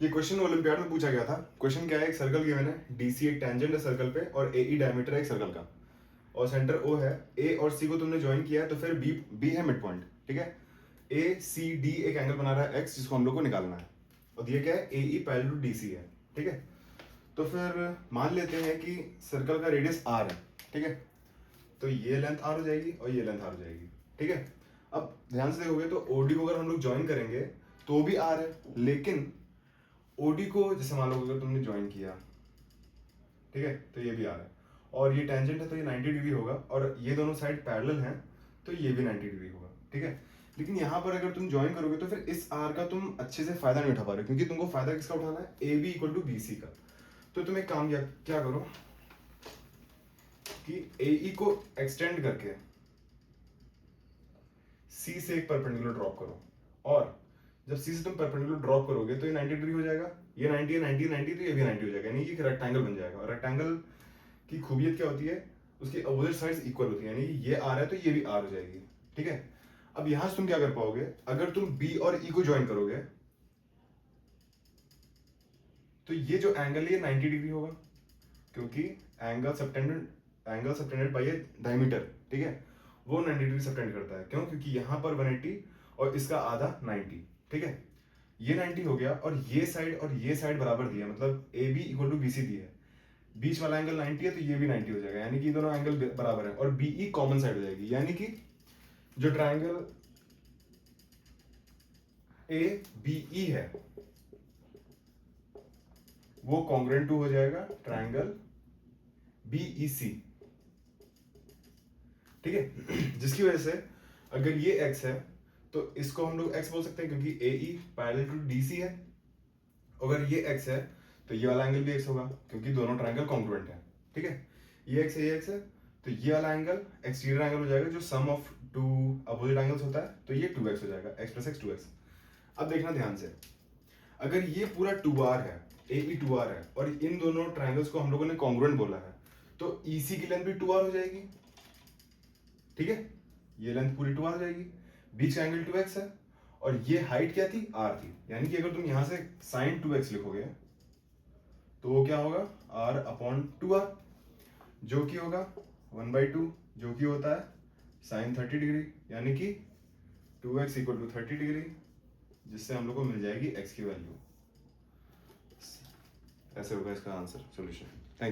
ये question olympiad में पूछा गया था। क्वेश्चन क्या है, एक सर्कल गिवन है, डीसी एक टेंजेंट है सर्कल पे और एई डायमीटर है एक सर्कल का, और सेंटर ओ है। ए और सी को तुमने ज्वाइन किया है, तो फिर बी है मिड पॉइंट, ठीक है। ए सी डी एक एंगल बना रहा है एक्स, जिसको हम लोग को निकालना है, और ये क्या है, एई पैरेलल टू डीसी है, ठीक है। तो फिर मान लेते हैं कि सर्कल का रेडियस आर है, ठीक है। तो ये लेंथ आर हो जाएगी और ये लेंथ आर हो जाएगी, ठीक है। अब ध्यान से देखोगे तो ओडी को अगर हम लोग ज्वाइन करेंगे तो भी आर है, लेकिन ओडी को जैसे मान लो अगर तुमने ज्वाइन किया, ठीक है, तो ये भी आर है, और ये टेंजेंट है तो ये 90 डिग्री होगा, और ये दोनों साइड पैरेलल हैं तो ये भी 90 डिग्री होगा, ठीक है। लेकिन यहाँ पर अगर तुम ज्वाइन करोगे तो फिर इस आर का तुम अच्छे से फायदा नहीं उठा पा रहे हो, क्योंकि तुमको फायदा किसका उठाना है, A B equal to B C का। तो तुम एक काम क्या करो कि ए ई को एक्सटेंड करके सी से एक परपेंडिकुलर ड्रॉप करो, और जब सी से तुम परपेंडिकुलर ड्रॉप करोगे तो ये 90 डिग्री हो जाएगा, ये 90 है, 90 90, तो ये भी 90 हो जाएगा, यानी कि रेक्टेंगल बन जाएगा। और रेक्टेंगल की खूबियत क्या होती है, उसकी अपोजिट साइड्स इक्वल होती है, यानी कि ये आर है तो ये भी आर हो जाएगी, ठीक है। अब यहां से तुम क्या कर पाओगे, अगर तुम बी और ई को ज्वाइन करोगे तो ये जो एंगल है ये 90 डिग्री होगा, क्योंकि एंगल सबटेंडेड बाय ए डायमीटर, ठीक है, वो 90 डिग्री सबटेंड करता है। क्यों? क्योंकि यहाँ पर 180 और इसका आधा 90, ठीक है। ये 90 हो गया, और ये साइड बराबर दिया, मतलब A B equal to B C दिया है, बीच वाला एंगल 90 है तो ये भी 90 हो जाएगा, यानी कि दोनों एंगल बराबर है, और बी ई कॉमन साइड हो जाएगी, यानी कि जो ट्राइंगल ए बी ई है वो कॉन्ग्रुएंट टू हो जाएगा ट्राइंगल बी ई सी, ठीक है। जिसकी वजह से अगर ये x है तो इसको हम लोग x बोल सकते हैं, क्योंकि A E parallel to D C है। अगर ये x है तो ये वाला एंगल भी x होगा, क्योंकि दोनों ट्राइंगल कॉन्ग्रुएंट है, ठीक है। ये x है, ये x है, तो ये वाला एंगल एक्सटीरियर एंगल हो जाएगा, जो सम ऑफ टू अपोजिट एंगल्स होता है, तो ये 2x हो जाएगा, x प्लस एक्स 2x। अब देखना ध्यान से, अगर ये पूरा 2r है, ए ई 2r है, और इन दोनों ट्राइंगल्स को हम लोगों ने कॉन्ग्रुएंट बोला है, तो EC की लेंथ भी 2r हो जाएगी, ठीक है। ये लेंथ पूरी 2r हो जाएगी, बीच का एंगल 2x है, और ये हाइट क्या थी, r थी, यानी कि अगर तुम यहां से sin 2x लिखोगे तो वो क्या होगा, r अपॉन 2r, जो कि होगा 1/2, जो कि होता है sin 30 डिग्री, यानी कि 2x इक्वल टू 30 डिग्री, जिससे हम लोग को मिल जाएगी x की वैल्यू। ऐसे होगा इसका आंसर, सॉल्यूशन।